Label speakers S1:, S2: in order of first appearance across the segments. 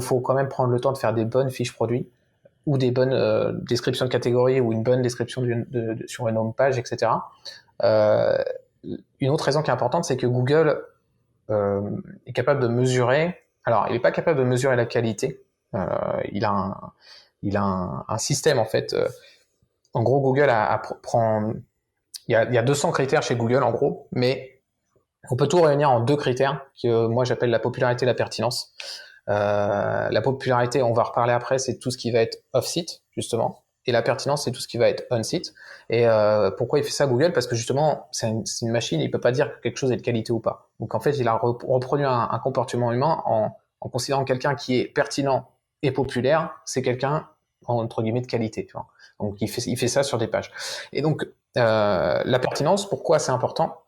S1: faut quand même prendre le temps de faire des bonnes fiches produits ou des bonnes descriptions de catégories ou une bonne description sur une home page, etc. Une autre raison qui est importante, c'est que Google est capable de mesurer. Alors, il n'est pas capable de mesurer la qualité. Il a un système en fait. En gros, Google prend. Il y a 200 critères chez Google en gros, mais on peut tout réunir en 2 critères que moi j'appelle la popularité et la pertinence. La popularité, on va reparler après, c'est tout ce qui va être off-site justement, et la pertinence, c'est tout ce qui va être on-site. Et pourquoi il fait ça Google? Parce que justement, c'est une machine, il peut pas dire que quelque chose est de qualité ou pas. Donc en fait, il a reproduit un comportement humain en considérant quelqu'un qui est pertinent et populaire, c'est quelqu'un entre guillemets de qualité, tu vois. Donc il fait ça sur des pages. Et donc la pertinence, pourquoi c'est important?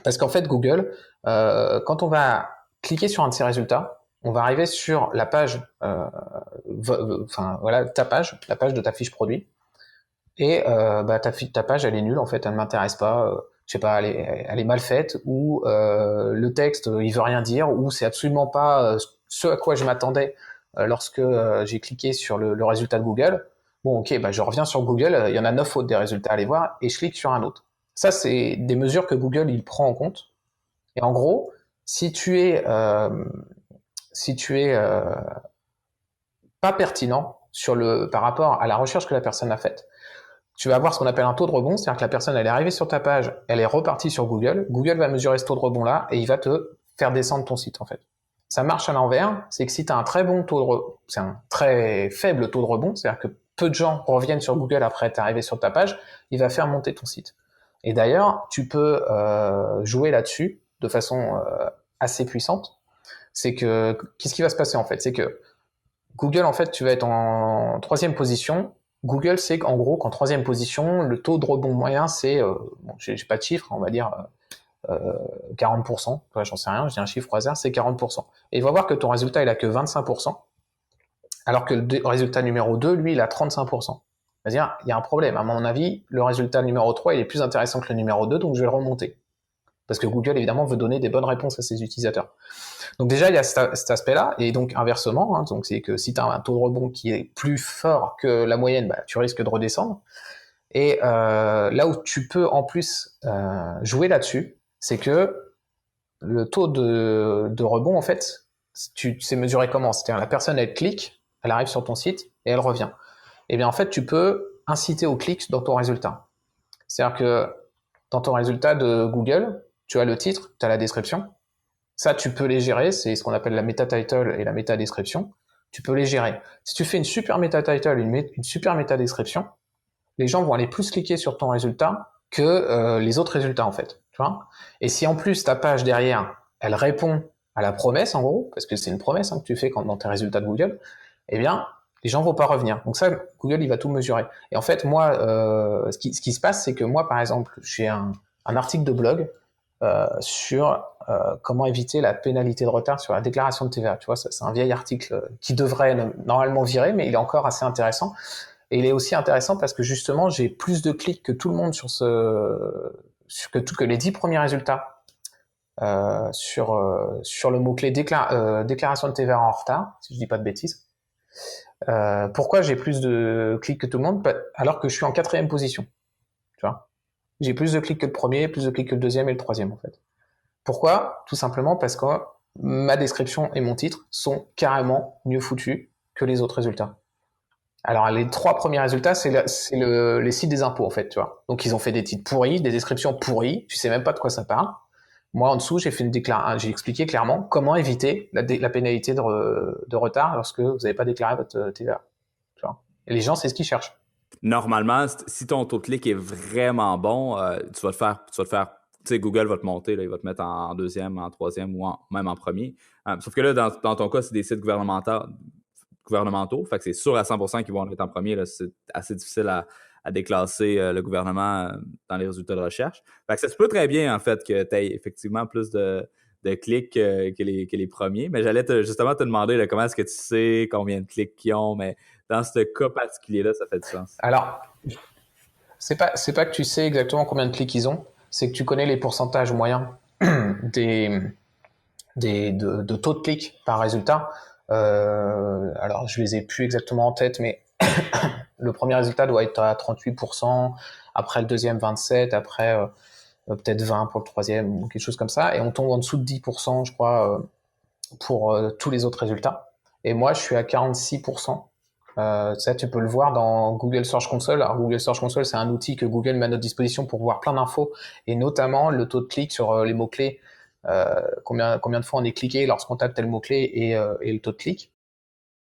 S1: Parce qu'en fait, Google, quand on va cliquer sur un de ses résultats, on va arriver sur la page, voilà, ta page, la page de ta fiche produit, et ta page, elle est nulle en fait, elle ne m'intéresse pas. Je sais pas, elle est mal faite, ou le texte, il veut rien dire, ou c'est absolument pas ce à quoi je m'attendais lorsque j'ai cliqué sur le résultat de Google. Bon, ok, je reviens sur Google, il y en a 9 autres des résultats à aller voir, et je clique sur un autre. Ça, c'est des mesures que Google il prend en compte. Et en gros, si tu es pas pertinent par rapport à la recherche que la personne a faite, tu vas avoir ce qu'on appelle un taux de rebond, c'est-à-dire que la personne elle est arrivée sur ta page, elle est repartie sur Google, Google va mesurer ce taux de rebond là et il va te faire descendre ton site en fait. Ça marche à l'envers, c'est que si tu as un très bon taux de rebond, c'est un très faible taux de rebond, c'est-à-dire que peu de gens reviennent sur Google après être arrivé sur ta page, il va faire monter ton site. Et d'ailleurs, tu peux jouer là-dessus de façon assez puissante. C'est que qu'est-ce qui va se passer en fait? C'est que Google, en fait, tu vas être en 3e position. Google sait qu'en gros, qu'en 3e position, le taux de rebond moyen, c'est, bon, j'ai pas de chiffre, on va dire 40%. Ouais, j'en sais rien, je dis un chiffre au hasard, c'est 40%. Et il va voir que ton résultat, il a que 25%, alors que le résultat numéro 2, lui, il a 35%. C'est-à-dire, il y a un problème. À mon avis, le résultat numéro 3, il est plus intéressant que le numéro 2, donc je vais le remonter. Parce que Google, évidemment, veut donner des bonnes réponses à ses utilisateurs. Donc déjà, il y a cet aspect-là, et donc inversement, hein, donc c'est que si tu as un taux de rebond qui est plus fort que la moyenne, tu risques de redescendre. Et là où tu peux en plus jouer là-dessus, c'est que le taux de rebond, en fait, tu sais mesurer comment? C'est-à-dire la personne, elle clique, elle arrive sur ton site, et elle revient. Et bien en fait, tu peux inciter au clic dans ton résultat. C'est-à-dire que dans ton résultat de Google, tu as le titre, tu as la description. Ça, tu peux les gérer, c'est ce qu'on appelle la meta-title et la meta-description. Tu peux les gérer. Si tu fais une super meta-title, une super meta-description, les gens vont aller plus cliquer sur ton résultat que les autres résultats, en fait. Tu vois? Et si en plus ta page derrière, elle répond à la promesse, en gros, parce que c'est une promesse que tu fais dans tes résultats de Google, eh bien, les gens vont pas revenir. Donc ça, Google, il va tout mesurer. Et en fait, moi, ce qui se passe, c'est que moi, par exemple, j'ai un article de blog sur comment éviter la pénalité de retard sur la déclaration de TVA. Tu vois, c'est un vieil article qui devrait normalement virer, mais il est encore assez intéressant. Et il est aussi intéressant parce que justement, j'ai plus de clics que tout le monde que les 10 premiers résultats sur le mot-clé déclaration de TVA en retard, si je dis pas de bêtises. Pourquoi j'ai plus de clics que tout le monde alors que je suis en 4e position, tu vois? J'ai plus de clics que le premier, plus de clics que le 2e et le 3e en fait. Pourquoi? Tout simplement parce que ma description et mon titre sont carrément mieux foutus que les autres résultats. Alors les 3 premiers résultats, c'est les sites des impôts en fait, tu vois. Donc ils ont fait des titres pourris, des descriptions pourries, tu sais même pas de quoi ça parle. Moi en dessous, j'ai expliqué clairement comment éviter la pénalité de retard lorsque vous n'avez pas déclaré votre TVA. Tu vois. Et les gens, c'est ce qu'ils cherchent.
S2: Normalement, si ton taux de clic est vraiment bon, tu vas te faire, tu sais, Google va te monter, là, il va te mettre en 2e, en 3e ou même en premier. Sauf que là, dans ton cas, c'est des sites gouvernementaux, fait que c'est sûr à 100% qu'ils vont être en premier. Là, c'est assez difficile à déclasser le gouvernement dans les résultats de recherche. Fait que ça se peut très bien, en fait, que tu aies effectivement plus de clics que les premiers. Mais j'allais justement te demander là, comment est-ce que tu sais combien de clics qu'ils ont, mais dans ce cas particulier-là, ça fait du sens.
S1: Alors, c'est pas que tu sais exactement combien de clics ils ont, c'est que tu connais les pourcentages moyens de taux de clics par résultat. Alors, je les ai plus exactement en tête, mais le premier résultat doit être à 38%, après le deuxième 27%, après peut-être 20% pour le troisième, ou quelque chose comme ça, et on tombe en dessous de 10%, je crois, pour tous les autres résultats. Et moi, je suis à 46%. Ça, tu peux le voir dans Google Search Console. Alors, Google Search Console, c'est un outil que Google met à notre disposition pour voir plein d'infos, et notamment le taux de clic sur les mots-clés, combien de fois on est cliqué lorsqu'on tape tel mot-clé et le taux de clic.